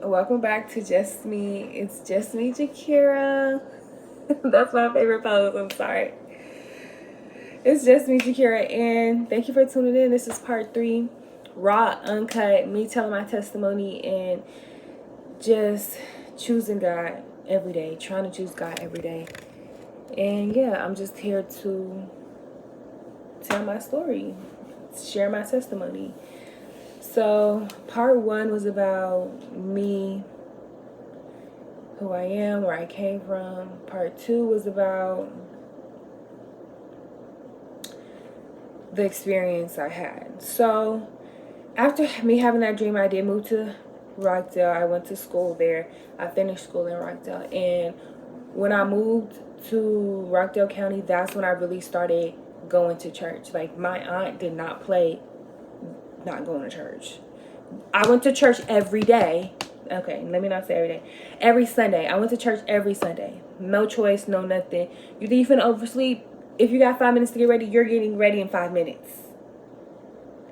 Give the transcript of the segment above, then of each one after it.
Welcome back to Just Me. It's Just Me, Jakira. That's my favorite pose. I'm sorry. It's Just Me, Jakira, and thank you for tuning in. This is part 3, raw, uncut, me telling my testimony and just choosing God every day, trying to choose God every day. And yeah, I'm just here to tell my story, share my testimony. So, part 1 was about me, who I am, where I came from. Part 2 was about the experience I had. So, after me having that dream, I did move to Rockdale. I went to school there. I finished school in Rockdale. And when I moved to Rockdale County, that's when I really started going to church. Like, my aunt did not play not going to church. I went to church every day. Okay, let me not say every day. Every Sunday. I went to church every Sunday. No choice, no nothing. You think you finna oversleep? If you got 5 minutes to get ready, you're getting ready in 5 minutes.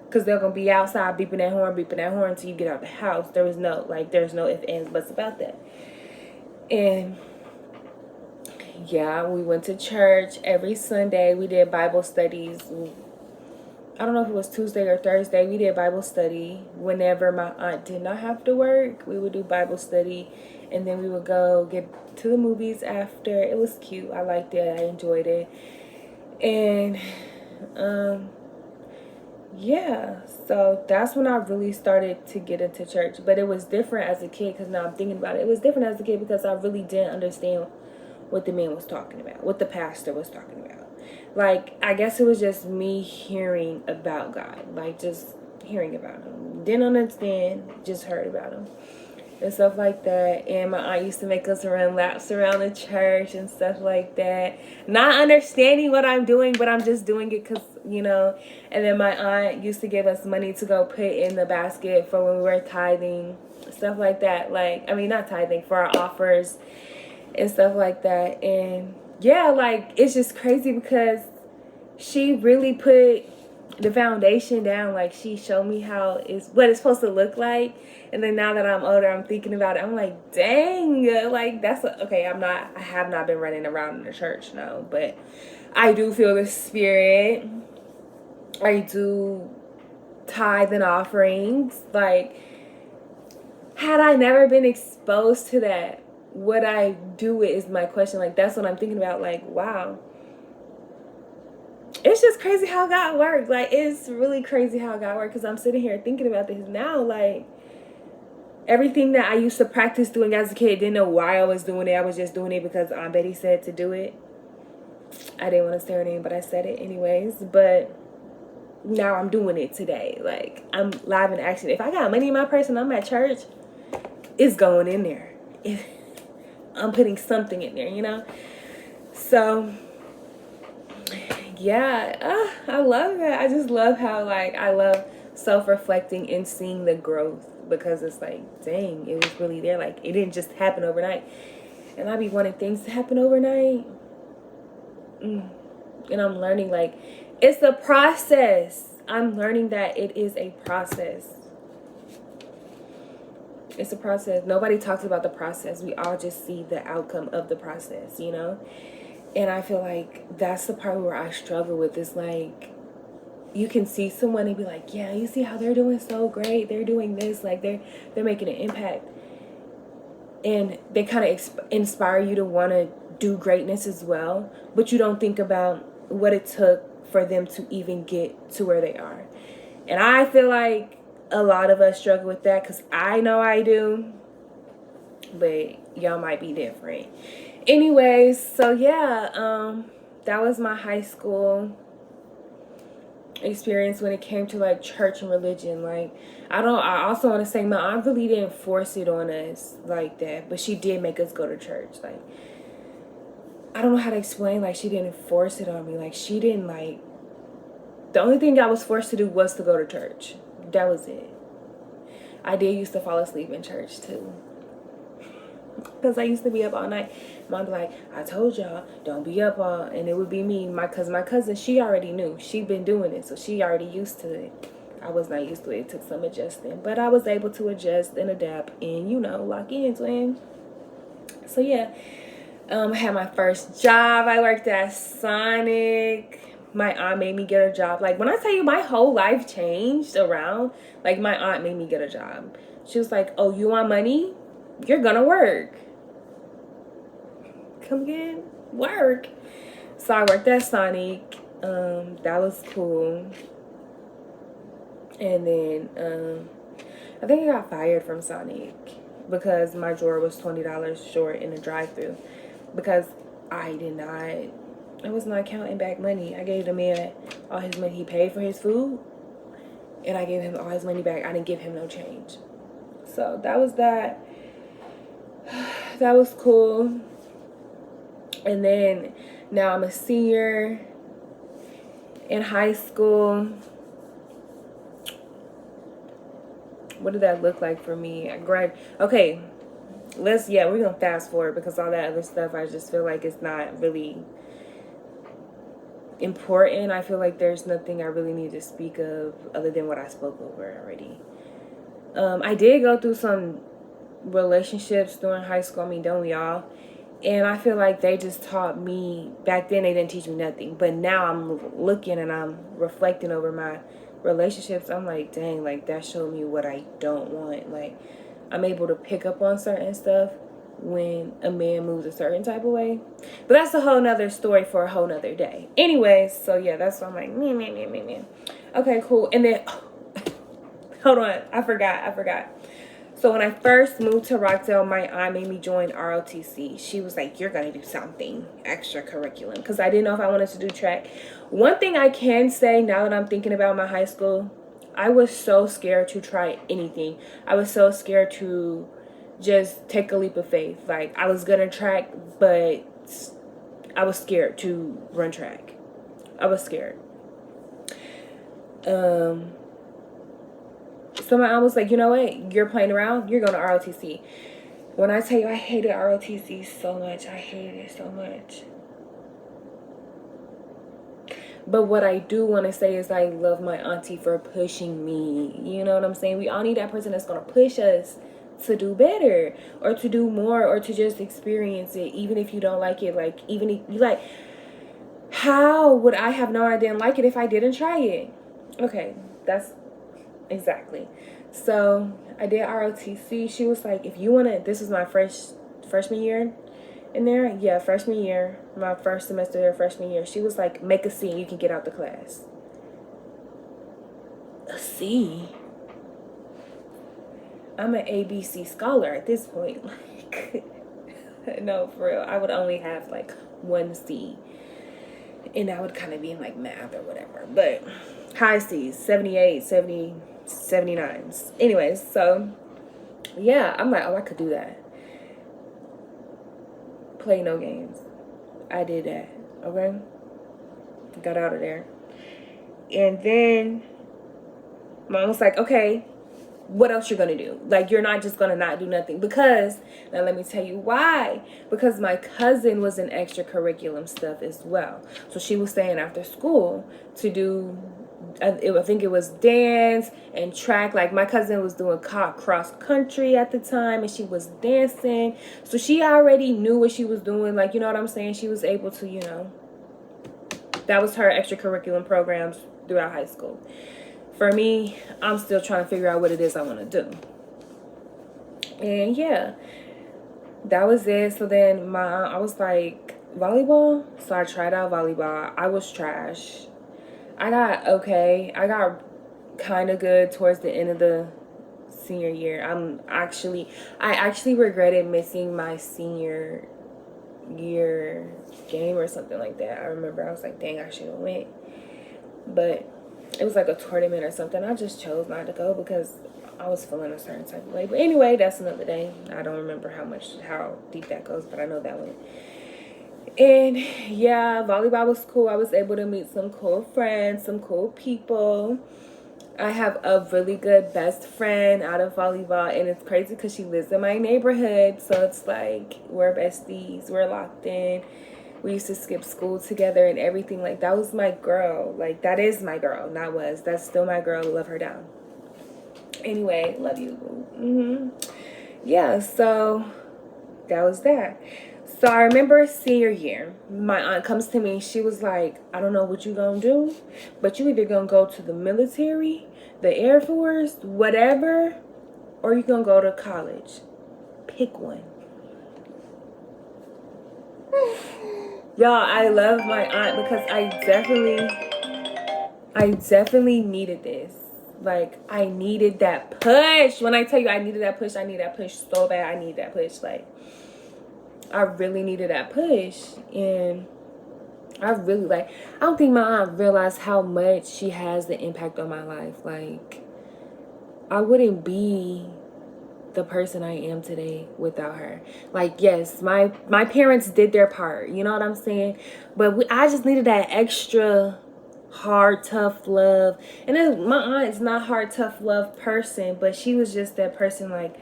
Because they're going to be outside beeping that horn until you get out the house. There's no ifs, ands, buts about that. And yeah, we went to church every Sunday. We did Bible studies. I don't know if it was Tuesday or Thursday. We did Bible study. Whenever my aunt did not have to work, we would do Bible study. And then we would go get to the movies after. It was cute. I liked it. I enjoyed it. And, yeah. So that's when I really started to get into church. But it was different as a kid, because now I'm thinking about it. It was different as a kid because I really didn't understand what the man was talking about, what the pastor was talking about. Like, I guess it was just me hearing about God. Like, just hearing about him. Didn't understand, just heard about him. And stuff like that. And my aunt used to make us run laps around the church and stuff like that. Not understanding what I'm doing, but I'm just doing it because, And then my aunt used to give us money to go put in the basket for when we were tithing. Stuff like that. Not tithing, for our offers and stuff like that. And yeah, it's just crazy because she really put the foundation down. Like, she showed me what it's supposed to look like. And then now that I'm older, I'm thinking about it. I'm like, dang, okay. I have not been running around in the church, no, but I do feel the spirit. I do tithe and offerings. Like, had I never been exposed to that, would I do it is my question. Like, that's what I'm thinking about. Like, wow. It's just crazy how God works. Like, it's really crazy how God works, because I'm sitting here thinking about this now. Like, everything that I used to practice doing as a kid, didn't know why I was doing it. I was just doing it because Aunt Betty said to do it. I didn't want to say her name, but I said it anyways. But now I'm doing it today. Like, I'm live in action. If I got money in my purse and I'm at church, it's going in there. I'm putting something in there, So, yeah, I love that. I just love how, I love self-reflecting and seeing the growth, because it's like, dang, it was really there. Like, it didn't just happen overnight. And I be wanting things to happen overnight. And I'm learning, it's a process. I'm learning that it is a process. It's a process. Nobody talks about the process. We all just see the outcome of the process, And I feel like that's the part where I struggle with. Is like, you can see someone and be like, yeah, you see how they're doing so great. They're doing this. Like, they're making an impact. And they kind of inspire you to want to do greatness as well. But you don't think about what it took for them to even get to where they are. And I feel like a lot of us struggle with that, because I know I do. But y'all might be different. Anyways, so yeah, that was my high school experience when it came to church and religion. I also want to say my aunt really didn't force it on us like that, but she did make us go to church. I don't know how to explain. She didn't force it on me. She didn't the only thing I was forced to do was to go to church. That was it. I did used to fall asleep in church too, because I used to be up all night. Mom be like, I told y'all, don't be up all, and it would be me. My cousin, she already knew. She'd been doing it, so she already used to it. I was not used to it. It took some adjusting, but I was able to adjust and adapt and, you know, lock in, twin. So yeah, I had my first job. I worked at Sonic. My aunt made me get a job. Like, when I tell you my whole life changed around, like, my aunt made me get a job. She was like, oh, you want money? You're gonna work. Come again? Work. So I worked at Sonic. That was cool. And then I think I got fired from Sonic because my drawer was $20 short in the drive-thru, because I was not counting back money. I gave the man all his money. He paid for his food, and I gave him all his money back. I didn't give him no change. So that was that. That was cool. And then now I'm a senior in high school. What did that look like for me? Okay, we're gonna fast forward, because all that other stuff, I just feel like it's not really important. I feel like there's nothing I really need to speak of other than what I spoke over already. I did go through some relationships during high school. I mean, don't we all? And I feel like they just taught me, back then they didn't teach me nothing, but now I'm looking and I'm reflecting over my relationships. I'm like, dang, like, that showed me what I don't want. Like, I'm able to pick up on certain stuff when a man moves a certain type of way. But that's a whole nother story for a whole nother day. Anyways, so yeah, that's why I'm like, man. Okay, cool. And then, hold on, I forgot. So when I first moved to Rockdale, my aunt made me join ROTC. She was like, you're going to do something extracurricular, because I didn't know if I wanted to do track. One thing I can say now that I'm thinking about my high school, I was so scared to try anything. I was so scared to just take a leap of faith. Like, I was going to track, but I was scared to run track. I was scared. So my aunt was like, you know what? You're playing around. You're going to ROTC. When I tell you I hated ROTC so much. I hated it so much. But what I do want to say is I love my auntie for pushing me. You know what I'm saying? We all need that person that's going to push us to do better, or to do more, or to just experience it, even if you don't like it. Like, even if you like, how would I have known I didn't like it if I didn't try it? Okay, that's exactly. So I did ROTC. She was like, if you want to, this was my freshman year in there. Yeah, freshman year, my first semester there, freshman year. She was like, make a C and you can get out the class. A C? I'm an ABC scholar at this point. Like, no, for real. I would only have like one C, and that would kind of be in like math or whatever. But high C's, 78, 70, 79s. Anyways, so yeah, I'm like, oh, I could do that. Play no games. I did that. Okay? Got out of there. And then mom was like, okay, what else you're gonna do? Like, you're not just gonna not do nothing. Because, now let me tell you why. Because my cousin was in extracurriculum stuff as well. So she was staying after school to do, I think it was dance and track. Like, my cousin was doing cross country at the time, and she was dancing. So she already knew what she was doing. Like, you know what I'm saying? She was able to, you know, that was her extracurriculum programs throughout high school. For me, I'm still trying to figure out what it is I want to do. And yeah, that was it. So then I was like, volleyball? So I tried out volleyball. I was trash. I got okay. I got kind of good towards the end of the senior year. I actually regretted missing my senior year game or something like that. I remember I was like, dang, I should have went. But it was like a tournament or something. I just chose not to go because I was feeling a certain type of way. But anyway, that's another day. I don't remember how deep that goes, but I know that one. And yeah, volleyball was cool. I was able to meet some cool friends, some cool people. I have a really good best friend out of volleyball, and it's crazy because she lives in my neighborhood. So it's like we're besties. We're locked in. We used to skip school together and everything. Like, that was my girl. Like, that is my girl. Not was. That's still my girl. Love her down. Anyway, love you. Yeah, so that was that. So I remember senior year, my aunt comes to me. She was like, I don't know what you gonna do, but you either gonna go to the military, the Air Force, whatever, or you gonna go to college. Pick one. Y'all, I love my aunt because I definitely needed this. Like, I needed that push. When I tell you I needed that push, I need that push so bad. I need that push. Like, I really needed that push. And I really, like, I don't think my aunt realized how much she has the impact on my life. Like, I wouldn't be the person I am today without her. Like, yes, my parents did their part. You know what I'm saying? But I just needed that extra hard, tough love. And then my aunt is not hard, tough love person, but she was just that person. Like,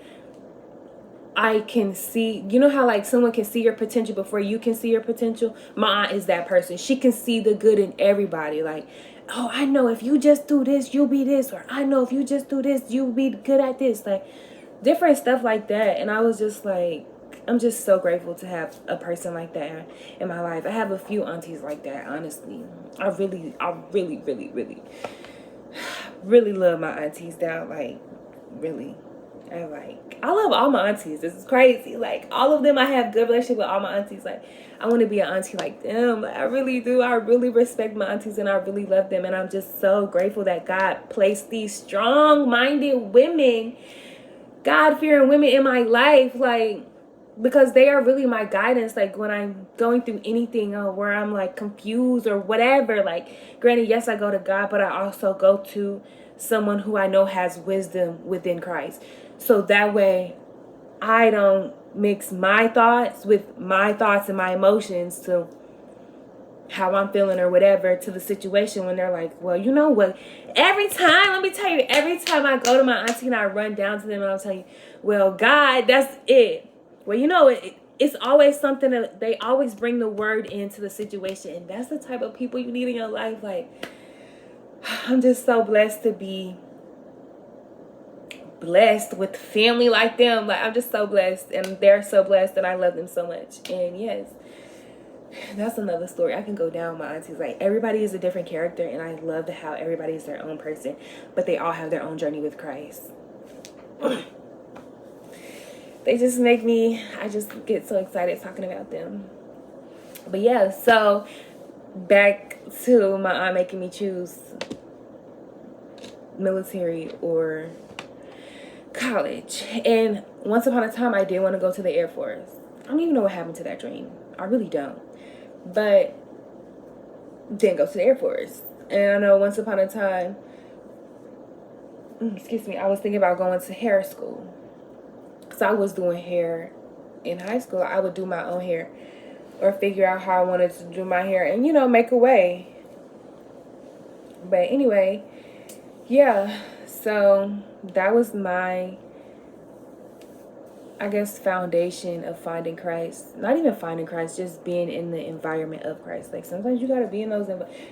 I can see, you know how like someone can see your potential before you can see your potential? My aunt is that person. She can see the good in everybody. Like, oh, I know if you just do this, you'll be this. Or I know if you just do this, you'll be good at this. Like, different stuff like that. And I was just like, I'm just so grateful to have a person like that in my life. I have a few aunties like that, honestly. I really, really love my aunties down. Like, really. I love all my aunties. This is crazy. Like, all of them, I have good relationship with all my aunties. Like, I want to be an auntie like them. Like, I really do. I really respect my aunties and I really love them. And I'm just so grateful that God placed these strong-minded women, God-fearing women in my life. Like, because they are really my guidance. Like, when I'm going through anything where I'm like confused or whatever, like, granted, yes, I go to God, but I also go to someone who I know has wisdom within Christ. So that way I don't mix my thoughts with my thoughts and my emotions to how I'm feeling or whatever to the situation when they're like, well, you know what? Every time, let me tell you, every time I go to my auntie and I run down to them and I'll tell you, well, God, that's it. Well, you know, it's always something that they always bring the word into the situation. And that's the type of people you need in your life. Like, I'm just so blessed to be blessed with family like them. Like, I'm just so blessed, and they're so blessed, and I love them so much. And yes, that's another story. I can go down my aunties. Like, everybody is a different character, and I love how everybody is their own person, but they all have their own journey with Christ. They just make me, I just get so excited talking about them. But yeah, so back to my aunt making me choose military or college. And once upon a time, I did want to go to the Air Force. I don't even know what happened to that dream. I really don't. But didn't go to the Air Force. And I know once upon a time, I was thinking about going to hair school. Because I was doing hair in high school. I would do my own hair or figure out how I wanted to do my hair and, you know, make a way. But anyway, yeah. So that was my, I guess, foundation of finding Christ. Not even finding Christ, just being in the environment of Christ. Like, sometimes you gotta be in those,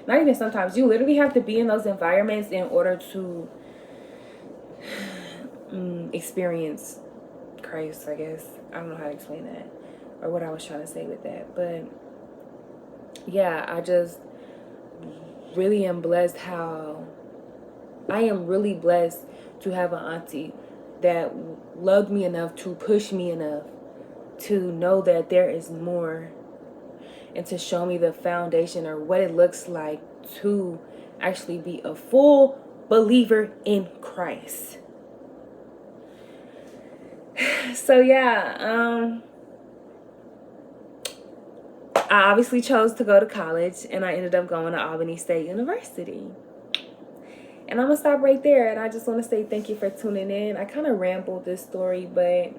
not even sometimes, you literally have to be in those environments in order to experience Christ, I guess. I don't know how to explain that or what I was trying to say with that. But yeah, I just really am blessed how I am really blessed to have an auntie that loved me enough to push me enough to know that there is more and to show me the foundation or what it looks like to actually be a full believer in Christ. So yeah, I obviously chose to go to college and I ended up going to Albany State University. And I'm going to stop right there. And I just want to say thank you for tuning in. I kind of rambled this story, but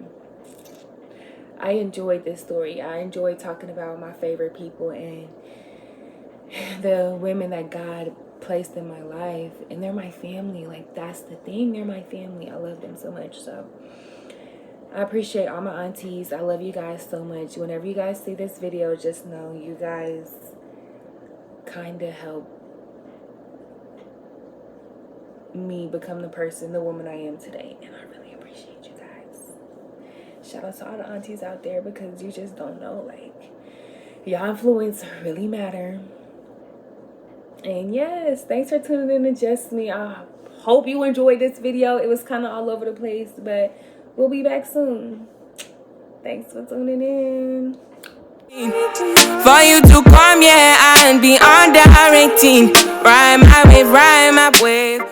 I enjoyed this story. I enjoyed talking about my favorite people and the women that God placed in my life. And they're my family. Like, that's the thing. They're my family. I love them so much. So I appreciate all my aunties. I love you guys so much. Whenever you guys see this video, just know you guys kind of help me become the person, the woman I am today. And I really appreciate you guys. Shout out to all the aunties out there, because you just don't know, like, y'all influence really matter. And yes, thanks for tuning in to Just Me. I hope you enjoyed this video. It was kind of all over the place, but we'll be back soon. Thanks for tuning in. For you to come, yeah, and be under 18. Rhyme my wave, rhyme my wave.